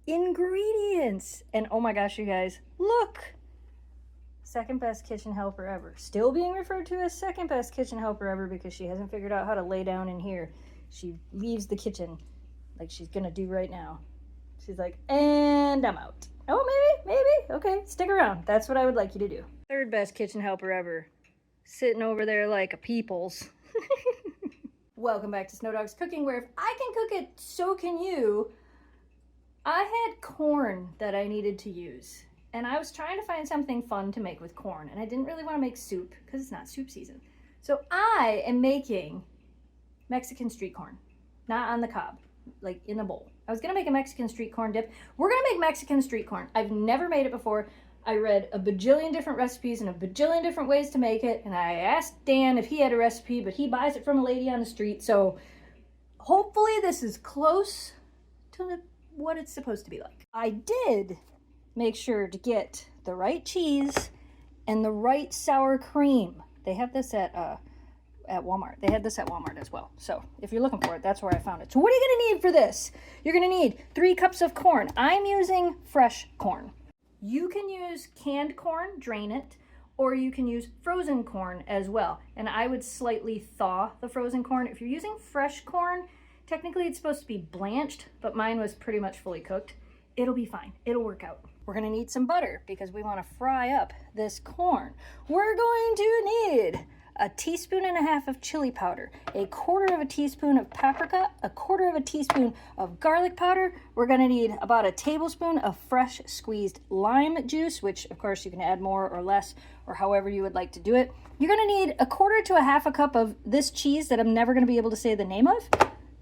ingredients. And oh my gosh, you guys, look. Second best kitchen helper ever. Still being referred to as second best kitchen helper ever because she hasn't figured out how to lay down in here. She leaves the kitchen like she's gonna do right now. She's like, and I'm out. Oh, maybe. Okay, stick around. That's what I would like you to do. Third best kitchen helper ever. Sitting over there like a people's. Welcome back to Snow Dog's Cooking, where if I can cook it, so can you. I had corn that I needed to use. And I was trying to find something fun to make with corn. And I didn't really want to make soup because it's not soup season. So I am making Mexican street corn. Not on the cob, like in a bowl. I was going to make a Mexican street corn dip. We're going to make Mexican street corn. I've never made it before. I read a bajillion different recipes and a bajillion different ways to make it. And I asked Dan if he had a recipe, but he buys it from a lady on the street. So hopefully this is close to what it's supposed to be like. I did make sure to get the right cheese and the right sour cream. They have this at Walmart. They had this at Walmart as well. So if you're looking for it, that's where I found it. So what are you going to need for this? You're going to need 3 cups of corn. I'm using fresh corn. You can use canned corn, drain it, or you can use frozen corn as well. And I would slightly thaw the frozen corn. If you're using fresh corn, technically it's supposed to be blanched, but mine was pretty much fully cooked. It'll be fine. It'll work out. We're going to need some butter because we want to fry up this corn. We're going to need a teaspoon and a half of chili powder, a quarter of a teaspoon of paprika, a quarter of a teaspoon of garlic powder. We're going to need about a tablespoon of fresh squeezed lime juice, which of course you can add more or less or however you would like to do it. You're going to need a quarter to a half a cup of this cheese that I'm never going to be able to say the name of,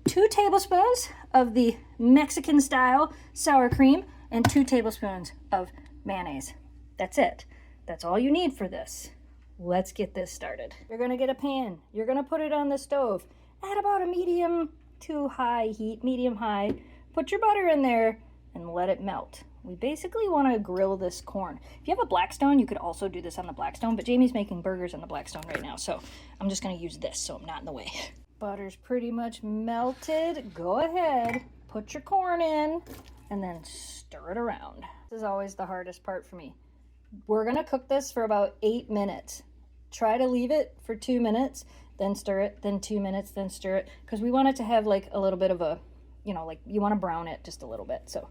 2 tablespoons of the Mexican style sour cream, and 2 tablespoons of mayonnaise. That's it. That's all you need for this. Let's get this started. You're gonna get a pan. You're gonna put it on the stove at about a medium to high heat, medium high. Put your butter in there and let it melt. We basically want to grill this corn. If you have a Blackstone, you could also do this on the Blackstone, but Jamie's making burgers on the Blackstone right now, so I'm just gonna use this so I'm not in the way. Butter's pretty much melted. Go ahead, put your corn in, and then stir it around. This is always the hardest part for me. We're gonna cook this for about 8 minutes. Try to leave it for 2 minutes, then stir it, then 2 minutes, then stir it, because we want it to have like a little bit of a, you know, like you want to brown it just a little bit. So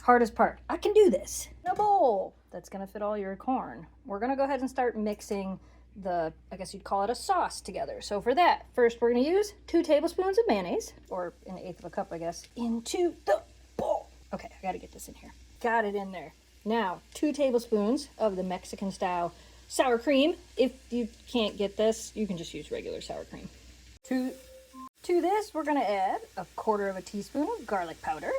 hardest part. I can do this. In a bowl that's gonna fit all your corn. We're gonna go ahead and start mixing the, I guess you'd call it a sauce together. So for that, first we're gonna use 2 tablespoons of mayonnaise, or 1/8 of a cup, I guess, into the bowl. Okay, I gotta get this in here. Got it in there. Now, 2 tablespoons of the Mexican style sour cream. If you can't get this, you can just use regular sour cream. To this, we're gonna add a quarter of a teaspoon of garlic powder,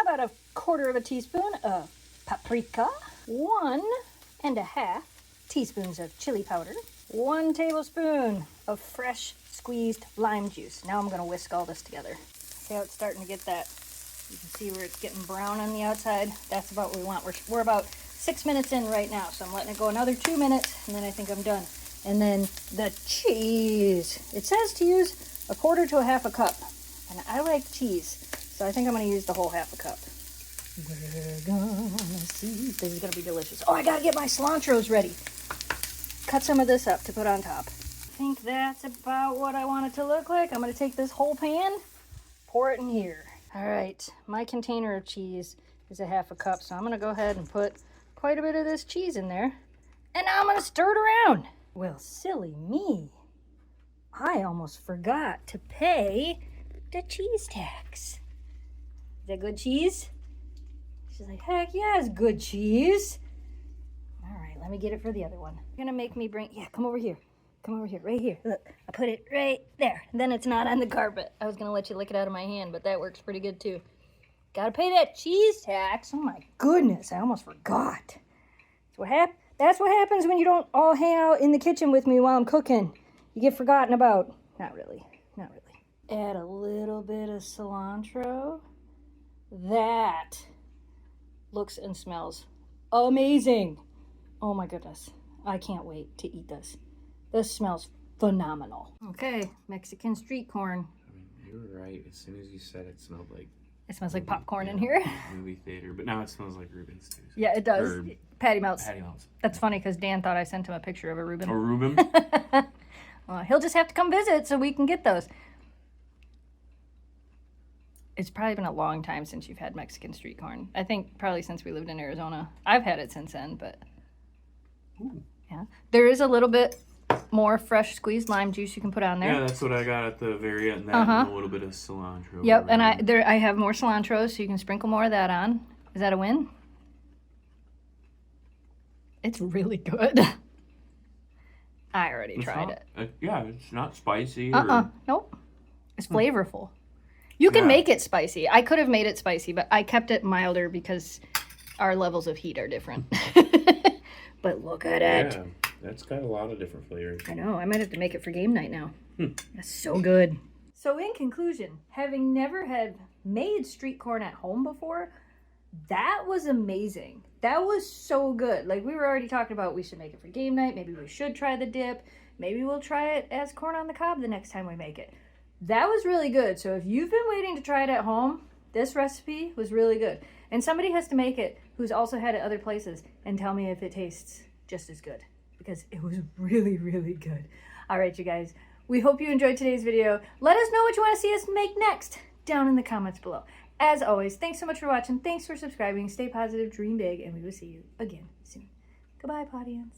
about a quarter of a teaspoon of paprika, 1.5 teaspoons of chili powder, 1 tablespoon of fresh squeezed lime juice. Now I'm gonna whisk all this together. See how it's starting to get that, you can see where it's getting brown on the outside. That's about what we want. We're about 6 minutes in right now, so I'm letting it go another 2 minutes, and then I think I'm done. And then the cheese. It says to use a quarter to a half a cup, and I like cheese, so I think I'm gonna use the whole half a cup. We're gonna see. This is gonna be delicious. Oh, I gotta get my cilantros ready. Cut some of this up to put on top. I think that's about what I want it to look like. I'm gonna take this whole pan, pour it in here. All right, my container of cheese is a half a cup, so I'm gonna go ahead and put quite a bit of this cheese in there, and now I'm gonna stir it around. Well, silly me. I almost forgot to pay the cheese tax. Is that good cheese? She's like, heck yeah, it's good cheese. All right, let me get it for the other one. You're gonna make me bring, yeah, come over here. Come over here, right here. Look, I put it right there. Then it's not on the carpet. I was gonna let you lick it out of my hand, but that works pretty good too. Gotta pay that cheese tax. Oh my goodness, I almost forgot. That's what happens when you don't all hang out in the kitchen with me while I'm cooking. You get forgotten about. Not really, not really. Add a little bit of cilantro. That looks and smells amazing. Oh my goodness. I can't wait to eat this. This smells phenomenal. Okay, Mexican street corn. I mean, you were right. As soon as you said it smelled like It smells like popcorn in here. Movie theater, but now it smells like Reuben's too. Yeah, it does. Or Patty melts. Patty melts. That's funny because Dan thought I sent him a picture of a Reuben. A Reuben? He'll just have to come visit so we can get those. It's probably been a long time since you've had Mexican street corn. I think probably since we lived in Arizona. I've had it since then, but Ooh. yeah. There is a little bit more fresh squeezed lime juice you can put on there. Yeah, that's what I got at the very end. That and a little bit of cilantro. Yep, and I have more cilantro, so you can sprinkle more of that on. Is that a win? It's really good. I already tried it. Yeah, it's not spicy. Nope. It's flavorful. You can make it spicy. I could have made it spicy, but I kept it milder because our levels of heat are different. But look at it. Yeah, that's got a lot of different flavors. I know. I might have to make it for game night now. That's so good. So in conclusion, having never had made street corn at home before, that was amazing. That was so good. Like, we were already talking about we should make it for game night. Maybe we should try the dip. Maybe we'll try it as corn on the cob the next time we make it. That was really good. So if you've been waiting to try it at home, this recipe was really good. And somebody has to make it who's also had it other places and tell me if it tastes just as good, because it was really, really good. All right, you guys. We hope you enjoyed today's video. Let us know what you want to see us make next down in the comments below. As always, thanks so much for watching. Thanks for subscribing. Stay positive, dream big, and we will see you again soon. Goodbye, Podians.